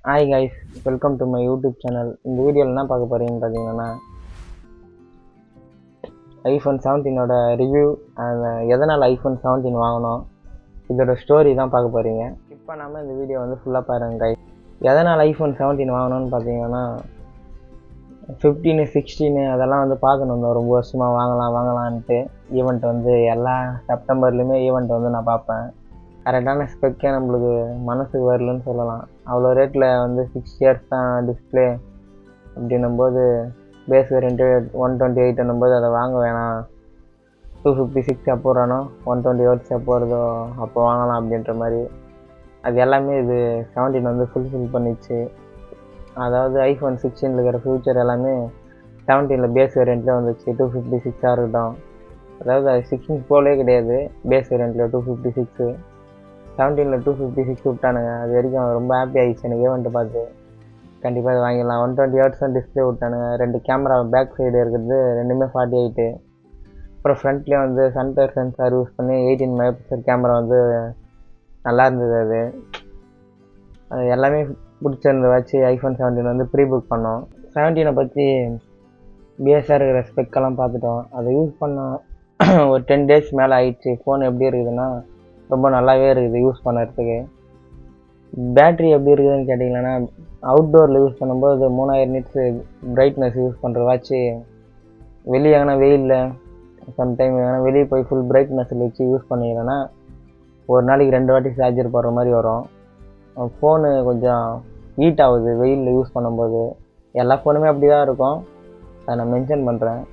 Hi guys, welcome to my YouTube channel. இந்த வீடியோவில் என்ன பார்க்க போகிறீங்கன்னு பார்த்தீங்கன்னா, ஐஃபோன் 17ஓட ரிவ்யூ அண்ட் எதனால் ஐஃபோன் 17 வாங்கணும், இதோட ஸ்டோரி தான் பார்க்க போகிறீங்க. இப்போ நம்ம இந்த வீடியோ வந்து ஃபுல்லாக பாருங்கள் கைஸ். எதனால் ஐஃபோன் 17 வாங்கணும்னு பார்த்தீங்கன்னா, 15 16 அதெல்லாம் வந்து பார்க்கணும். ரொம்ப வருஷமாக வாங்கலான்ட்டு ஈவெண்ட் வந்து எல்லா செப்டம்பர்லேயுமே ஈவெண்ட் வந்து நான் பார்ப்பேன். கரெக்டான ஸ்பெக்கே நம்மளுக்கு மனசுக்கு வரலன்னு சொல்லலாம். அவ்வளோ ரேட்டில் வந்து 6 இயர்ஸ் தான் டிஸ்பிளே அப்படின்னும்போது, பேஸ் வேரியண்ட்டு 128 என்னும்போது அதை வாங்க வேணாம். 256 எப்போ வரானோ 120 ஹெர்ட்ஸ் எப்போ வருதோ அப்போ வாங்கலாம் அப்படின்ற மாதிரி அது எல்லாமே இது 17 வந்து ஃபுல்ஃபில் பண்ணிச்சு. அதாவது ஐஃபோன் 16 இருக்கிற ஃபியூச்சர் எல்லாமே 17 பேஸ் வேரியண்ட்லேயே வந்துச்சு. 256 இருக்கட்டும், அதாவது அது 16 போலே கிடையாது. பேஸ் வேரியண்ட்டில் 256, 17 256 விட்டானுங்க. அது வரைக்கும் ரொம்ப ஹாப்பி ஆகிடுச்சு எனக்கு ஈவெண்ட்டு பார்த்து. கண்டிப்பாக அது வாங்கிடலாம். 120 ஹெர்ட்ஸ் தான் டிஸ்பிளே விட்டானுங்க. 2 கேமரா பேக் சைடு இருக்கிறது ரெண்டுமே 48. அப்புறம் ஃப்ரண்ட்லேயே வந்து சென்டர் சென்சார் யூஸ் பண்ணி 18 மெகாபிக்சல் கேமரா வந்து நல்லா இருந்தது. அது எல்லாமே பிடிச்சிருந்த வச்சு ஐஃபோன் 17 வந்து ப்ரீ புக் பண்ணோம். 17 பற்றி பிஎஸ்ஆர் இருக்கிற ஸ்பெக்கெல்லாம் பார்த்துட்டோம். அதை யூஸ் பண்ணோம் ஒரு 10 டேஸ் மேலே ஆயிடுச்சு. ஃபோன் எப்படி இருக்குதுன்னா ரொம்ப நல்லாவே இருக்குது யூஸ் பண்ணுறதுக்கு. பேட்ரி எப்படி இருக்குதுன்னு கேட்டிங்கன்னா, அவுட்டோரில் யூஸ் பண்ணும்போது 3000 நிட்ஸு பிரைட்னஸ் யூஸ் பண்ணுறதாச்சு. வெளியே எங்கன்னா வெயிலில் சம்டைம் எங்கன்னா வெளியே போய் ஃபுல் பிரைட்னஸில் வச்சு யூஸ் பண்ணிக்கிறேன்னா ஒரு நாளைக்கு 2 வாட்டி சார்ஜர் போடுற மாதிரி வரும். ஃபோனு கொஞ்சம் ஹீட் ஆகுது வெயிலில் யூஸ் பண்ணும்போது. எல்லா ஃபோனுமே அப்படி தான் இருக்கும், அதை நான் மென்ஷன் பண்ணுறேன்.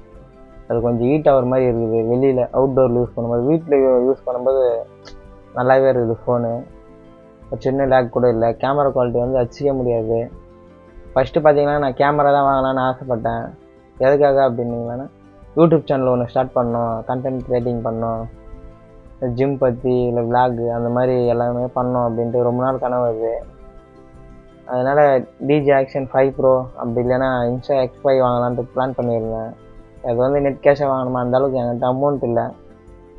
அது கொஞ்சம் ஹீட் ஆகிற மாதிரி இருக்குது வெளியில் அவுட்டோரில் யூஸ் பண்ணும்போது. வீட்டில் யூஸ் பண்ணும்போது நல்லாவே இருக்குது ஃபோனு. ஒரு சின்ன லேக் கூட இல்லை. கேமரா குவாலிட்டி வந்து அடிச்சிக்க முடியாது. ஃபஸ்ட்டு பார்த்தீங்கன்னா நான் கேமரா தான் வாங்கலான்னு ஆசைப்பட்டேன். எதுக்காக அப்படின்னீங்கன்னா, யூடியூப் சேனல் ஒன்று ஸ்டார்ட் பண்ணோம், கண்டென்ட் க்ரியேட்டிங் பண்ணோம், ஜிம் பற்றி இல்லை விளாக் அந்த மாதிரி எல்லாமே பண்ணோம் அப்படின்ட்டு ரொம்ப நாள் கனவு அது. அதனால் டிஜி ஆக்ஷன் 5 ப்ரோ அப்படி இல்லைன்னா இன்ஸ்டா X5 வாங்கலான்ட்டு பிளான் பண்ணியிருந்தேன். அது வந்து நெட் கேஷாக வாங்கணுமா, அந்தளவுக்கு என்கிட்ட அமௌண்ட் இல்லை.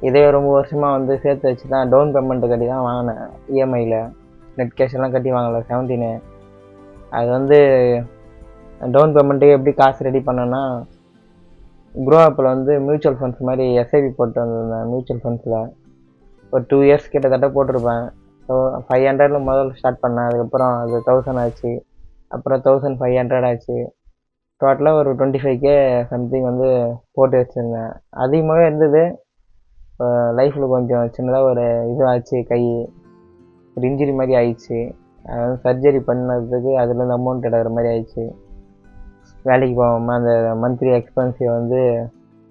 இதே ரொம்ப வருஷமாக வந்து சேர்த்து வச்சு தான் டவுன் பேமெண்ட்டு கட்டி தான் வாங்கினேன். இஎம்ஐயில் நெட் கேஷ் எல்லாம் கட்டி வாங்கலை 17. அது வந்து டவுன் பேமெண்ட்டுக்கு எப்படி காசு ரெடி பண்ணேன்னா, க்ரோ ஆப்பில் வந்து மியூச்சுவல் ஃபண்ட்ஸ் மாதிரி எஸ்ஐபி போட்டு வந்திருந்தேன். மியூச்சுவல் ஃபண்ட்ஸில் ஒரு 2 இயர்ஸ் கிட்டத்தட்ட போட்டிருப்பேன். ஸோ 500 முதல்ல ஸ்டார்ட் பண்ணேன். அதுக்கப்புறம் அது 1000 ஆச்சு, அப்புறம் 1500 ஆச்சு. டோட்டலாக ஒரு 25K சம்திங் வந்து போட்டு வச்சுருந்தேன். அதிகமாகவே இருந்தது. லைஃப்பில் கொஞ்சம் சின்னதாக ஒரு இது ஆச்சு, கை ஒரு இன்ஜுரி மாதிரி ஆயிடுச்சு. அதாவது சர்ஜரி பண்ணதுக்கு அதுலேருந்து அமௌண்ட் எடுக்கிற மாதிரி ஆயிடுச்சு. வேலைக்கு போகாமல் அந்த மந்த்லி எக்ஸ்பென்சிவ் வந்து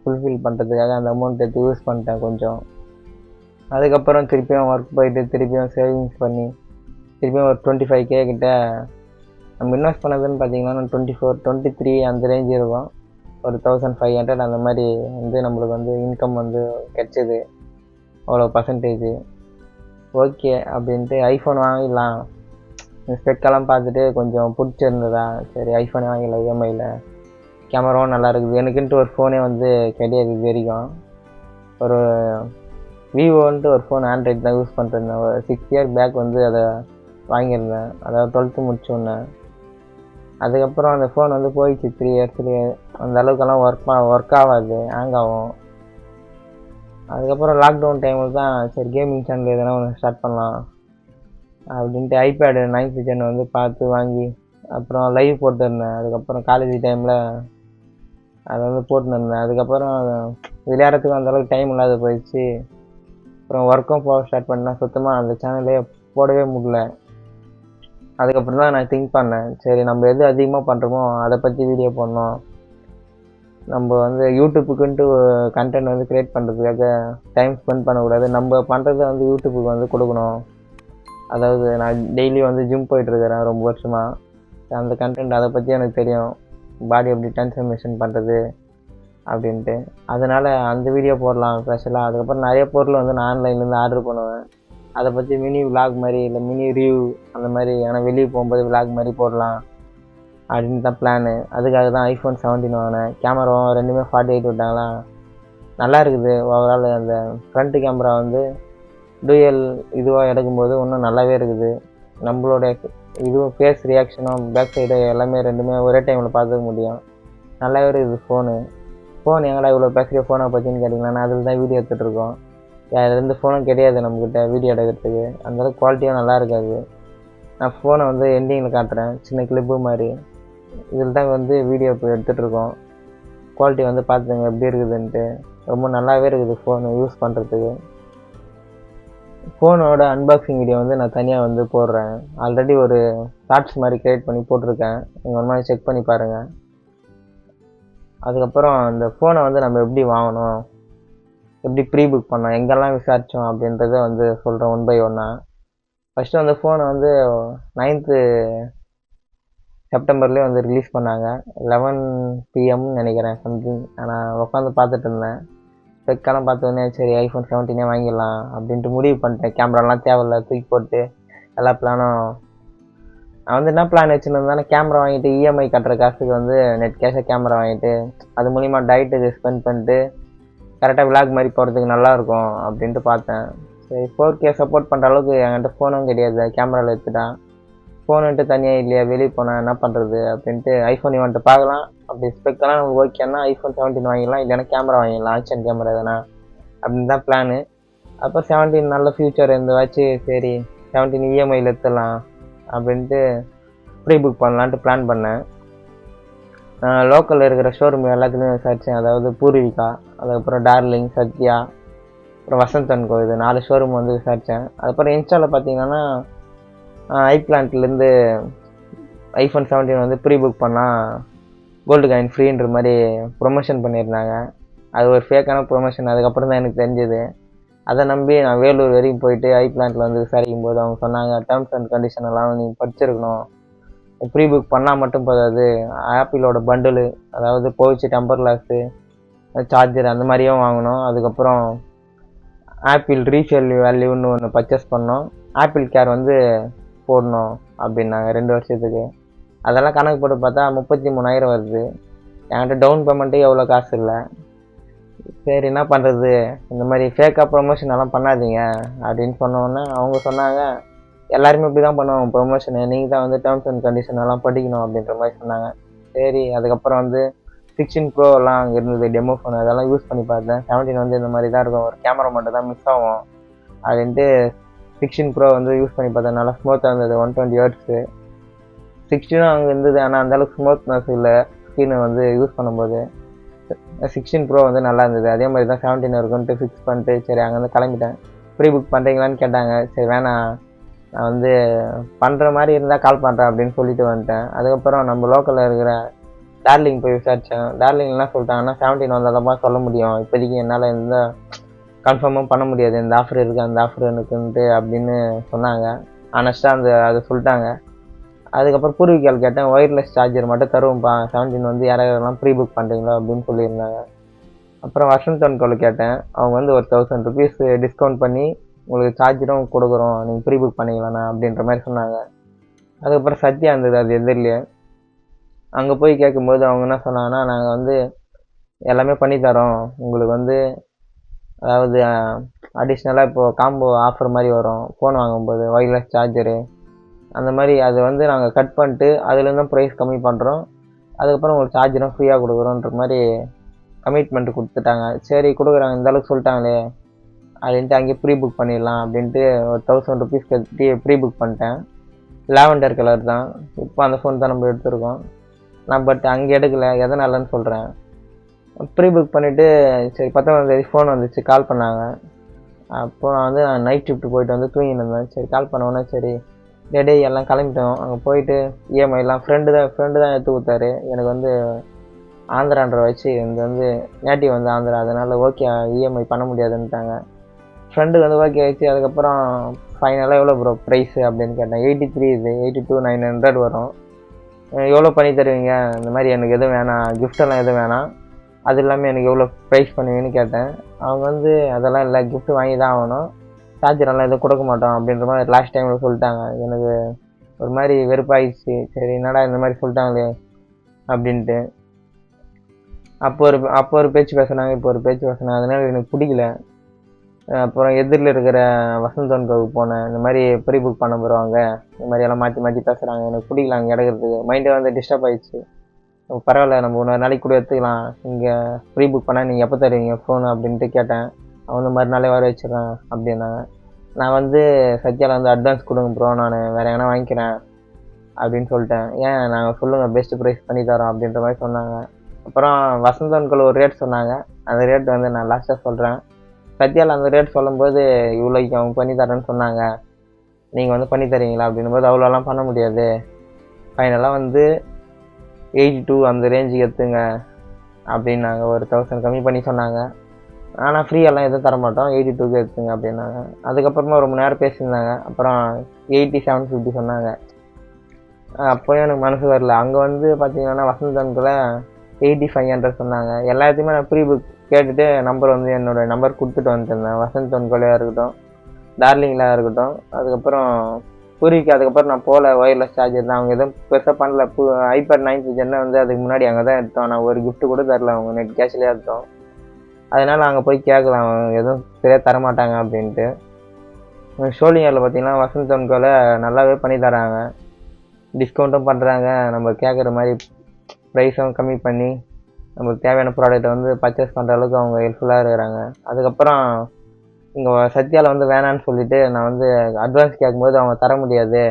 ஃபுல்ஃபில் பண்ணுறதுக்காக அந்த அமௌண்ட் எடுத்து யூஸ் பண்ணிட்டேன் கொஞ்சம். அதுக்கப்புறம் திருப்பியும் ஒர்க் போயிட்டு திருப்பியும் சேவிங்ஸ் பண்ணி திருப்பியும் ஒரு 25K கிட்ட நம்ம இன்வெஸ்ட் பண்ணதுன்னு பார்த்தீங்கன்னா 24 23 அந்த ரேஞ்ச் இருக்கும். ஒரு 1500 அந்த மாதிரி வந்து நம்மளுக்கு வந்து இன்கம் வந்து கிடச்சிது. அவ்வளோ பர்சன்டேஜ் ஓகே அப்படின்ட்டு ஐஃபோன் வாங்கிடலாம். ஸ்பெக்கெல்லாம் பார்த்துட்டு கொஞ்சம் பிடிச்சிருந்ததா, சரி ஐஃபோனே வாங்கிடலாம். இஎம்ஐயில் கேமராவும் நல்லா இருக்குது. எனக்குன்ட்டு ஒரு ஃபோனே வந்து கிடையாது இது வரைக்கும். ஒரு விவோன்ட்டு ஒரு ஃபோன் ஆண்ட்ராய்ட் தான் யூஸ் பண்ணிருந்தேன். ஒரு 6 இயர் பேக் வந்து அதை வாங்கியிருந்தேன். அதாவது 12th முடிச்சோன்னே. அதுக்கப்புறம் அந்த ஃபோன் வந்து போயிடுச்சு 3 இயர்ஸ்லேயே. அந்த அளவுக்கெல்லாம் ஒர்க் ஆகாது, ஹேங் ஆகும். அதுக்கப்புறம் லாக்டவுன் டைமில் தான் சரி கேமிங் சேனல் எதனா ஒன்று ஸ்டார்ட் பண்ணலாம் அப்படின்ட்டு ஐபேடு 9th Gen வந்து பார்த்து வாங்கி அப்புறம் லைவ் போட்டுருந்தேன். அதுக்கப்புறம் காலேஜ் டைமில் அதை வந்து போட்டுருந்தேன். அதுக்கப்புறம் விளையாடுறதுக்கு அந்தளவுக்கு டைம் இல்லாத போயிடுச்சு. அப்புறம் ஒர்க்கும் போக ஸ்டார்ட் பண்ணேன். சுத்தமாக அந்த சேனலே போடவே முடியல. அதுக்கப்புறம் தான் நான் திங்க் பண்ணேன், சரி நம்ம எது அதிகமாக பண்ணுறோமோ அதை பற்றி வீடியோ போடணும். நம்ம வந்து யூடியூப்புக்குன்ட்டு கண்டென்ட் வந்து க்ரியேட் பண்ணுறதுக்காக டைம் ஸ்பெண்ட் பண்ணக்கூடாது. நம்ம பண்ணுறத வந்து யூடியூப்புக்கு வந்து கொடுக்கணும். அதாவது நான் டெய்லி வந்து ஜிம் போயிட்டுருக்கிறேன் ரொம்ப வருஷமாக. அந்த கண்டென்ட் அதை பற்றி எனக்கு தெரியும், பாடி எப்படி டிரான்ஸ்ஃபர்மேஷன் பண்ணுறது அப்படின்ட்டு. அதனால் அந்த வீடியோ போடலாம் ஸ்பெஷலாக. அதுக்கப்புறம் நிறைய பொருள் வந்து நான் ஆன்லைன்லேருந்து ஆர்டர் பண்ணுவேன். அதை பற்றி மினி விளாக் மாதிரி இல்லை மினி ரிவ்யூ அந்த மாதிரி ஏன்னா வெளியே போகும்போது விளாக் மாதிரி போடலாம் அப்படின்னு தான் பிளானு. அதுக்காக தான் ஐஃபோன் 17 வாங்கினேன். கேமராவும் ரெண்டுமே 48 விட்டாங்களா, நல்லா இருக்குது ஓவரால். அந்த ஃப்ரண்ட்டு கேமரா வந்து டூயல் இதுவாக எடுக்கும்போது இன்னும் நல்லாவே இருக்குது. நம்மளோட இதுவும் ஃபேஸ் ரியாக்ஷனும் பேக் சைடு எல்லாமே ரெண்டுமே ஒரே டைமில் பார்த்துக்க முடியும். நல்லாவே இருக்குது ஃபோன் எங்கடா இவ்வளோ பேசுகிற ஃபோனை பற்றின்னு கேட்டிங்கன்னா அதில் தான் வீடியோ எடுத்துகிட்ருக்கோம். எந்த ஃபோனும் கிடையாது நம்மக்கிட்ட வீடியோ எடுக்கிறதுக்கு. அந்தளவுக்கு குவாலிட்டியும் நல்லா இருக்காது. நான் ஃபோனை வந்து எண்டிங்கில் காட்டுறேன், சின்ன கிளிப்பு மாதிரி. இதில் தான் வந்து வீடியோ இப்போ எடுத்துகிட்ருக்கோம். குவாலிட்டி வந்து பார்த்துங்க எப்படி இருக்குதுன்ட்டு. ரொம்ப நல்லாவே இருக்குது ஃபோனு யூஸ் பண்ணுறதுக்கு. ஃபோனோட அன்பாக்சிங் வீடியோ வந்து நான் தனியாக வந்து போடுறேன். ஆல்ரெடி ஒரு ஷார்ட்ஸ் மாதிரி க்ரியேட் பண்ணி போட்டிருக்கேன். நீங்கள் ஒரு மாதிரி செக் பண்ணி பாருங்கள். அதுக்கப்புறம் இந்த ஃபோனை வந்து நம்ம எப்படி வாங்கணும், எப்படி ப்ரீ புக் பண்ணோம், எங்கெல்லாம் விசாரித்தோம் அப்படின்றத வந்து சொல்கிறேன் ஒன் பை ஒன்னாக. ஃபஸ்ட்டு வந்து ஃபோனை வந்து 9th செப்டம்பர்லேயே வந்து ரிலீஸ் பண்ணாங்க. 11 PM நினைக்கிறேன் சம்திங். நான் உட்காந்து பார்த்துட்டு இருந்தேன். ஸ்பெக்கெல்லாம் பார்த்தோன்னே சரி ஐஃபோன் 17 வாங்கிடலாம் அப்படின்ட்டு முடிவு பண்ணிட்டேன். கேமராலாம் தேவையில்ல, தூக்கி போட்டு எல்லா பிளானும். நான் வந்து என்ன பிளான் வச்சுருந்தேன்னா, கேமரா வாங்கிட்டு இஎம்ஐ கட்டுற காசுக்கு வந்து நெட் கேஷாக கேமரா வாங்கிட்டு அது மூலிமா டயட்டுக்கு ஸ்பெண்ட் பண்ணிட்டு கரெக்டாக விளாக் மாதிரி போகிறதுக்கு நல்லாயிருக்கும் அப்படின்ட்டு பார்த்தேன். சரி 4K சப்போர்ட் பண்ணுற அளவுக்கு என்கிட்ட ஃபோனும் கிடையாது. கேமராவில் எடுத்துட்டேன். ஃபோனுன்ட்டு தனியாக இல்லையா, வெளியே போனால் என்ன பண்ணுறது அப்படின்ட்டு ஐஃபோன் இவன்ட்டு பார்க்கலாம். அப்படி ஸ்பெக்கெல்லாம் நமக்கு ஓகேன்னா ஐஃபோன் 17 வாங்கிடலாம், இல்லைன்னா கேமரா வாங்கிடலாம், ஆக்ஷன் கேமரா எதனா அப்படின்னு தான் பிளானு. அப்போ 17 நல்ல ஃப்யூச்சர் இருந்துவாச்சு. சரி 17 இஎம்ஐயில் எடுத்துடலாம் அப்படின்ட்டு ப்ரீ புக் பண்ணலான்ட்டு பிளான் பண்ணேன். லோக்கலில் இருக்கிற ஷோரூம் எல்லாத்துலேயும் விசாரித்தேன். அதாவது பூர்விகா, அதுக்கப்புறம் டார்லிங், சத்யா, அப்புறம் வசந்த் அண்ட் கோ, இது 4 ஷோரூம் வந்து விசாரித்தேன். அதுக்கப்புறம் இன்ஸ்டாவில் பார்த்தீங்கன்னா ஐப்ளான்ட்லேருந்து ஐஃபோன் 17 வந்து ப்ரீ புக் பண்ணால் கோல்டு காயின் ஃப்ரீன்ற மாதிரி ப்ரொமோஷன் பண்ணியிருந்தாங்க. அது ஒரு ஃபேக்கான ப்ரொமோஷன். அதுக்கப்புறம் தான் எனக்கு தெரிஞ்சது. அதை நம்பி நான் வேலூர் வரைக்கும் போயிட்டு ஐப்ளான்ட்டில் வந்து விசாரிக்கும் போது அவங்க சொன்னாங்க, டேர்ம்ஸ் அண்ட் கண்டிஷன் எல்லாம் நீங்கள் படிச்சிருக்கணும், ப்ரீ புக் பண்ணால் மட்டும் போதாது, ஆப்பிளோட பண்டிலு, அதாவது போயிடுச்சு டெம்பர் கிளாஸு, சார்ஜர் அந்த மாதிரியும் வாங்கணும். அதுக்கப்புறம் ஆப்பிள் ரீசேல் வேல்யூன்னு ஒன்று பர்ச்சேஸ் பண்ணோம். ஆப்பிள் கேர் வந்து போடணும் அப்படின்னாங்க 2 வருஷத்துக்கு. அதெல்லாம் கணக்கு போட்டு பார்த்தா 33,000 வருது. என்கிட்ட டவுன் பேமெண்ட்டே எவ்வளோ காசு இல்லை. சரி என்ன பண்ணுறது, இந்த மாதிரி ஃபேக்காக ப்ரொமோஷன் எல்லாம் பண்ணாதீங்க அப்படின்னு சொன்னோன்னே அவங்க சொன்னாங்க, எல்லாருமே இப்படி தான் பண்ணுவாங்க ப்ரொமோஷனு, நீங்கள் தான் வந்து டேர்ம்ஸ் அண்ட் கண்டிஷன் எல்லாம் படிக்கணும் அப்படின்ற மாதிரி சொன்னாங்க. சரி அதுக்கப்புறம் வந்து 16 Pro எல்லாம் அங்கே இருந்தது டெமோ ஃபோன், அதெல்லாம் யூஸ் பண்ணி பார்த்தேன். 17 வந்து இந்த மாதிரி தான் இருக்கும், ஒரு கேமரா மட்டும் தான் மிஸ் ஆகும் அப்படின்ட்டு 16 Pro வந்து யூஸ் பண்ணி பார்த்தேன். நல்லா ஸ்மூத்தாக இருந்தது, 120 Hz. 16 அங்கே இருந்தது, ஆனால் அந்தளவுக்கு ஸ்மூத்னஸ் இல்லை ஸ்க்ரீனை வந்து யூஸ் பண்ணும்போது. 16 Pro வந்து நல்லா இருந்தது. அதே மாதிரி தான் 17 இருக்குன்ட்டு ஃபிக்ஸ் பண்ணிட்டு சரி அங்கேருந்து கிளம்பிட்டேன். ப்ரீ புக் பண்ணுறீங்களான்னு கேட்டாங்க. சரி வேணாம், நான் வந்து பண்ணுற மாதிரி இருந்தால் கால் பண்ணுறேன் அப்படின்னு சொல்லிட்டு வந்துட்டேன். அதுக்கப்புறம் நம்ம லோக்கலில் இருக்கிற டார்லிங் போய் விசாரித்தேன். டார்லிங் என்ன சொல்லிட்டாங்கன்னா, 17 வந்தால் தான் சொல்ல முடியும், இப்போதைக்கு என்னால் எந்த கன்ஃபார்மும் பண்ண முடியாது, இந்த ஆஃபர் இருக்குது அந்த ஆஃபர் எனக்குன்ட்டு அப்படின்னு சொன்னாங்க. ஆனஸ்ட்டாக அதை சொல்லிட்டாங்க. அதுக்கப்புறம் பூர்விகால் கேட்டேன், ஒயர்லெஸ் சார்ஜர் மட்டும் தருவோம்ப்பா 17 வந்து யாரெல்லாம் ப்ரீ புக் பண்ணுறீங்களோ அப்படின்னு சொல்லியிருந்தாங்க. அப்புறம் வசந்த் அண்ட் கோவில் கேட்டேன். அவங்க வந்து ஒரு 1000 rupees டிஸ்கவுண்ட் பண்ணி உங்களுக்கு சார்ஜரும் கொடுக்குறோம், நீங்கள் ப்ரீ புக் பண்ணிக்கலாண்ணா அப்படின்ற மாதிரி சொன்னாங்க. அதுக்கப்புறம் சத்யா இருந்தது அது எதிரிலே. அங்கே போய் கேட்கும்போது அவங்க என்ன சொன்னாங்கன்னா, நாங்கள் வந்து எல்லாமே பண்ணித்தரோம் உங்களுக்கு வந்து, அதாவது அடிஷ்னலாக இப்போது காம்போ ஆஃபர் மாதிரி வரும் ஃபோன் வாங்கும்போது, ஒயர்லெஸ் சார்ஜரு அந்த மாதிரி, அது வந்து நாங்கள் கட் பண்ணிட்டு அதுலேருந்தும் ப்ரைஸ் கம்மி பண்ணுறோம், அதுக்கப்புறம் உங்களுக்கு சார்ஜரும் ஃப்ரீயாக கொடுக்குறோன்ற மாதிரி கமிட்மெண்ட் கொடுத்துட்டாங்க. சரி கொடுக்குறாங்க இந்தளவுக்கு சொல்லிட்டாங்களே அப்படின்ட்டு அங்கேயே ப்ரீ புக் பண்ணிடலாம் அப்படின்ட்டு ஒரு 1000 rupees கட்டி ப்ரீ புக் பண்ணிட்டேன். லாவெண்டர் கலர் தான். இப்போ அந்த ஃபோன் தான் நம்ம எடுத்துருக்கோம். நான் பட் அங்கே எடுக்கலை, எதனாலன்னு சொல்கிறேன். ப்ரீ புக் பண்ணிவிட்டு சரி 19ஆம் தேதி ஃபோன் வந்துச்சு, கால் பண்ணாங்க. அப்போ நான் வந்து நைட் ஷிஃப்ட் போயிட்டு வந்து தூங்கிட்டு இருந்தேன். சரி கால் பண்ணோன்னே சரி டே எல்லாம் கிளம்பிட்டோம். அங்கே போயிட்டு இஎம்ஐலாம் ஃப்ரெண்டு தான் எடுத்து கொடுத்தாரு. எனக்கு வந்து ஆந்திரான்ற வச்சு எனக்கு வந்து நேட்டிவ் வந்து ஆந்திரா, அதனால் ஓகே இஎம்ஐ பண்ண முடியாதுன்ட்டாங்க. ஃப்ரெண்டு வந்து ஓகே ஆச்சு. அதுக்கப்புறம் ஃபைனலாக எவ்வளோ ப்ரோ ப்ரைஸு அப்படின்னு கேட்டேன். 83 இது 82,900 வரும், எவ்வளோ பண்ணி தருவீங்க, இந்த மாதிரி எனக்கு எதுவும் வேணாம், கிஃப்டெல்லாம் எதுவும் வேணாம், அது இல்லாமல் எனக்கு எவ்வளோ ப்ரைஸ் பண்ணுவீங்கன்னு கேட்டேன். அவங்க வந்து அதெல்லாம் இல்லை, கிஃப்ட் வாங்கி தான் ஆகணும், சார்ஜரெல்லாம் எதுவும் கொடுக்க மாட்டோம் அப்படின்ற மாதிரி லாஸ்ட் டைமில் சொல்லிட்டாங்க. எனக்கு ஒரு மாதிரி வெறுப்பாயிடுச்சு. சரி என்னடா இந்த மாதிரி சொல்லிட்டாங்களே அப்படின்ட்டு. அப்போ ஒரு பேச்சு பேசுனாங்க, இப்போ ஒரு பேச்சு பேசுனாங்க, அதனால் எனக்கு பிடிக்கல. அப்புறம் எதிரில் இருக்கிற வசந்தோன்கோவுக்கு போனேன். இந்த மாதிரி ப்ரீ புக் பண்ண போகிறவங்க இந்த மாதிரி எல்லாம் மாற்றி மாற்றி பேசுகிறாங்க. எனக்கு பிடிக்கல அங்கே எடுக்கிறதுக்கு. மைண்டே வந்து டிஸ்டர்ப் ஆகிடுச்சு. பரவாயில்ல, நம்ம இன்னொரு நாளைக்கு கூட எடுத்துக்கலாம். இங்கே ப்ரீ புக் பண்ணால் நீங்கள் எப்போ தருவீங்க ஃபோனு அப்படின்ட்டு கேட்டேன். அவன் மறுநாளே வர வச்சிடறேன் அப்படின்னாங்க. நான் வந்து சத்யாவில் வந்து அட்வான்ஸ் கொடுங்க ப்ரோ, நான் வேறு எங்கன்னா வாங்கிக்கிறேன் அப்படின்னு சொல்லிட்டேன். ஏன் நாங்கள் சொல்லுங்கள் பெஸ்ட்டு ப்ரைஸ் பண்ணி தரோம் அப்படின்ற மாதிரி சொன்னாங்க. அப்புறம் வசந்தோன்கள் ஒரு ரேட் சொன்னாங்க. அந்த ரேட் வந்து நான் லாஸ்ட்டாக சொல்கிறேன். சத்யாவில் அந்த ரேட் சொல்லும்போது இவ்வளோக்கு அவங்க பண்ணி தரேன்னு சொன்னாங்க, நீங்கள் வந்து பண்ணி தரீங்களா அப்படின்னும்போது அவ்வளோலாம் பண்ண முடியாது, ஃபைனலாக வந்து 82 அந்த ரேஞ்சுக்கு எடுத்துங்க அப்படின்னாங்க. ஒரு 1000 கம்மி பண்ணி சொன்னாங்க. ஆனால் ஃப்ரீயெல்லாம் எதுவும் தரமாட்டோம், 82க்கு எடுத்துங்க அப்படின்னாங்க. அதுக்கப்புறமா ரொம்ப நேரம் பேசியிருந்தாங்க. அப்புறம் 8750 சொன்னாங்க. அப்போயும் எனக்கு மனசு வரல. அங்கே வந்து பார்த்தீங்கன்னா வசந்தன்குள்ள 8500 சொன்னாங்க. எல்லாத்தையுமே நான் ப்ரீ புக் கேட்டுட்டு நம்பர் வந்து என்னோடய நம்பர் கொடுத்துட்டு வந்துருந்தேன். வசந்தன்குள்ளையாக இருக்கட்டும், டார்லிங்கில் இருக்கட்டும். அதுக்கப்புறம் பூரிக்கு அதுக்கப்புறம் நான் போகல. ஒயர்லெஸ் சார்ஜர் தான். அவங்க எதுவும் பெருசாக பண்ணல. iPad 9th Gen வந்து அதுக்கு முன்னாடி அங்கே தான் எடுத்தோம். நான் ஒரு கிஃப்ட்டு கூட தரல, அவங்க நெட் கேஷ்லேயே எடுத்தோம். அதனால் அங்கே போய் கேட்கலாம், அவங்க எதுவும் சரியாக தரமாட்டாங்க அப்படின்ட்டு. ஷோலிங்கரில் பார்த்தீங்கன்னா வசந்தன்குள்ள நல்லாவே பண்ணி தராங்க, டிஸ்கவுண்ட்டும் பண்ணுறாங்க. நம்ம கேட்குற மாதிரி ப்ரைஸும் கம்மி பண்ணி நமக்கு தேவையான ப்ராடக்ட்டை வந்து பர்ச்சேஸ் பண்ணுற அளவுக்கு அவங்க ஹெல்ப்ஃபுல்லாக இருக்கிறாங்க. அதுக்கப்புறம் இங்கே சத்யாவில் வந்து வேணான்னு சொல்லிவிட்டு நான் வந்து அட்வான்ஸ் கேட்கும்போது அவங்க தர முடியாது,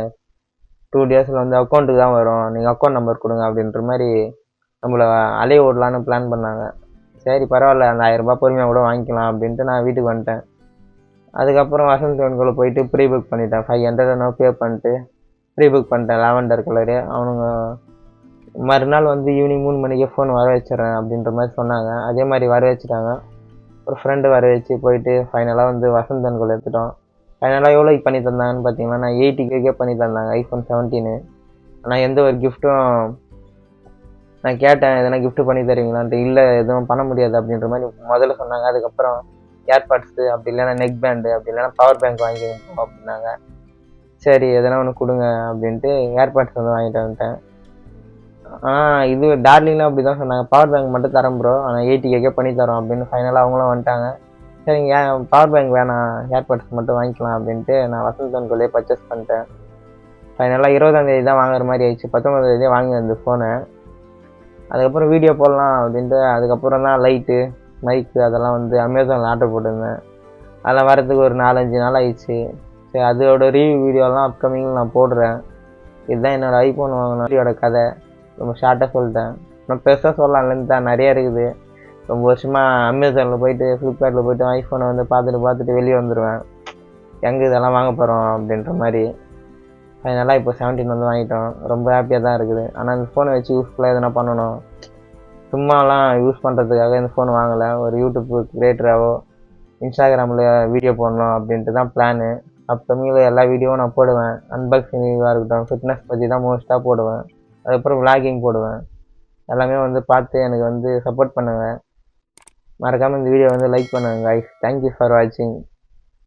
2 டேஸில் வந்து அக்கௌண்ட்டுக்கு தான் வரும், நீங்கள் அக்கௌண்ட் நம்பர் கொடுங்க அப்படின்ற மாதிரி நம்மளை அலைய விடலான்னு பிளான் பண்ணாங்க. சரி பரவாயில்ல, அந்த 1000 ரூபாய் பொறுமையாக கூட வாங்கிக்கலாம் அப்படின்ட்டு நான் வீட்டுக்கு வந்துட்டேன். அதுக்கப்புறம் வசந்தன்குள்ளே போயிட்டு ப்ரீ புக் பண்ணிட்டேன். 500 பே பண்ணிட்டு ப்ரீ புக் பண்ணிட்டேன், லாவெண்டர் கலரு. அவனுங்க மறுநாள் வந்து ஈவினிங் 3 மணிக்கே ஃபோன் வர வச்சிடறேன் அப்படின்ற மாதிரி சொன்னாங்க. அதே மாதிரி வர வச்சுட்டாங்க. ஒரு ஃப்ரெண்டு வர வச்சு போயிட்டு ஃபைனலாக வந்து வசந்தன்குள்ள எடுத்துட்டோம். ஃபைனலாக எவ்வளோக்கு பண்ணி தந்தாங்கன்னு பார்த்தீங்கன்னா, நான் 80K பண்ணி தந்தாங்க, iPhone 17. ஆனால் எந்த ஒரு கிஃப்ட்டும் நான் கேட்டேன், எதனா கிஃப்ட் பண்ணி தருவீங்களான்ட்டு. இல்லை எதுவும் பண்ண முடியாது அப்படின்ற மாதிரி முதல்ல சொன்னாங்க. அதுக்கப்புறம் ஏர்பாட்ஸு, அப்படி இல்லைன்னா நெக் பேண்டு, அப்படி இல்லைன்னா பவர் பேங்க் வாங்கிக்கணும் அப்படின்னாங்க. சரி எதனா ஒன்று கொடுங்க அப்படின்ட்டு ஏர்பாட்ஸ் வந்து வாங்கிட்டு வந்துட்டேன். இது டார்லிங்லாம் அப்படி தான் சொன்னாங்க, பவர் பேங்க் மட்டும் தரேன் ப்ரோ, ஆனால் 80K பண்ணி தரோம் அப்படின்னு. ஃபைனலாக அவங்களும் வந்துட்டாங்க. சரிங்க, ஏன் பவர் பேங்க் வேணாம், ஏர்பாட்ஸ் மட்டும் வாங்கிக்கலாம் அப்படின்ட்டு நான் வசந்தன்குள்ளேயே பர்ச்சேஸ் பண்ணிட்டேன். ஃபைனலாக 20ஆம் தேதி தான் வாங்குற மாதிரி ஆயிடுச்சு. 19ஆம் தேதியே வாங்கியிருந்த ஃபோனை. அதுக்கப்புறம் வீடியோ போடலாம் அப்படின்ட்டு அதுக்கப்புறம் தான் லைட்டு, மைக்கு அதெல்லாம் வந்து அமேசானில் ஆர்டர் போட்டிருந்தேன். அதெல்லாம் வரதுக்கு ஒரு 4-5 நாள் ஆயிடுச்சு. சரி, அதோட ரிவ்யூ வீடியோலாம் அப்கமிங்கில் நான் போடுறேன். இதுதான் என்னோடய ஐஃபோன் வாங்கினோட கதை. ரொம்ப ஷார்ட்டாக சொல்லிட்டேன். நான் பெருசாக சொல்லலாம், லென்த் தான் நிறையா இருக்குது. ரொம்ப வருஷமாக அமேசானில் போய்ட்டு ஃப்ளிப்கார்ட்டில் போய்ட்டு ஐஃபோனை வந்து பார்த்துட்டு வெளியே வந்துடுவேன், எங்கே இதெல்லாம் வாங்க போகிறோம் அப்படின்ற மாதிரி. ஃபைனலாக இப்போ 17 வந்து வாங்கிட்டோம். ரொம்ப ஹாப்பியாக தான் இருக்குது. ஆனால் இந்த ஃபோனை வச்சு யூஸ்ஃபுல்லாக எதனா பண்ணணும், சும்மாலாம் யூஸ் பண்ணுறதுக்காக இந்த ஃபோன் வாங்கலை. ஒரு யூடியூப் கிரியேட்டராகவோ இன்ஸ்டாகிராமில் வீடியோ போடணும் அப்படின்ட்டு தான் பிளானு. அப்கமிங்கில் எல்லா வீடியோவும் நான் போடுவேன். அன்பாக்சிங் வீடியோவாக இருக்கட்டும், ஃபிட்னஸ் பற்றி தான் மோஸ்ட்டாக போடுவேன். அதுக்கப்புறம் விளாகிங் போடுவேன். எல்லாமே வந்து பார்த்து எனக்கு வந்து சப்போர்ட் பண்ணுங்கள். மறக்காமல் இந்த வீடியோ வந்து லைக் பண்ணுங்கள் guys. தேங்க்யூ ஃபார் வாட்சிங்.